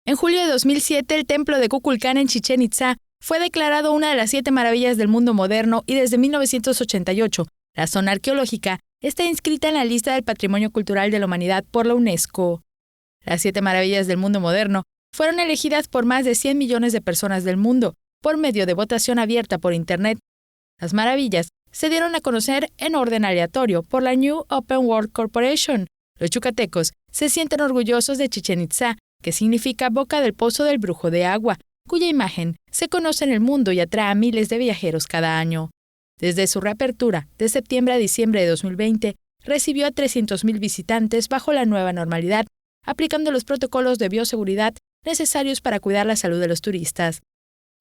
En julio de 2007, el templo de Kukulcán en Chichén Itzá fue declarado una de las 7 maravillas del mundo moderno y desde 1988, la zona arqueológica está inscrita en la lista del Patrimonio Cultural de la Humanidad por la UNESCO. Las 7 maravillas del mundo moderno fueron elegidas por más de 100 millones de personas del mundo por medio de votación abierta por Internet. Las maravillas se dieron a conocer en orden aleatorio por la New Open World Corporation. Los yucatecos se sienten orgullosos de Chichén Itzá, que significa boca del pozo del brujo de agua, cuya imagen se conoce en el mundo y atrae a miles de viajeros cada año. Desde su reapertura, de septiembre a diciembre de 2020, recibió a 300,000 visitantes bajo la nueva normalidad, aplicando los protocolos de bioseguridad necesarios para cuidar la salud de los turistas.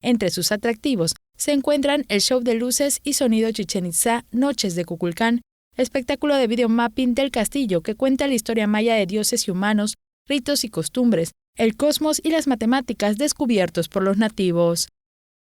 Entre sus atractivos se encuentran el show de luces y sonido Chichén Itzá Noches de Kukulcán, espectáculo de videomapping del castillo que cuenta la historia maya de dioses y humanos, ritos y costumbres, el cosmos y las matemáticas descubiertos por los nativos.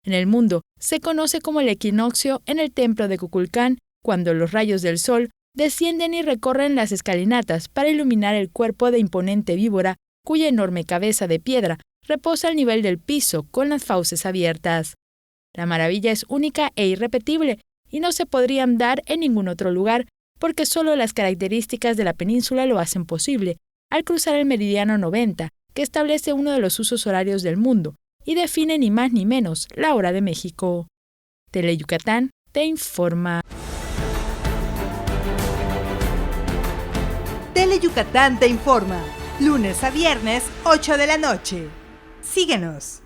En el mundo se conoce como el equinoccio en el templo de Kukulcán, cuando los rayos del sol descienden y recorren las escalinatas para iluminar el cuerpo de imponente víbora, cuya enorme cabeza de piedra reposa al nivel del piso con las fauces abiertas. La maravilla es única e irrepetible y no se podrían dar en ningún otro lugar porque solo las características de la península lo hacen posible, al cruzar el meridiano 90, que establece uno de los usos horarios del mundo y define ni más ni menos la hora de México. Teleyucatán te informa. Teleyucatán te informa, lunes a viernes, 8 de la noche. Síguenos.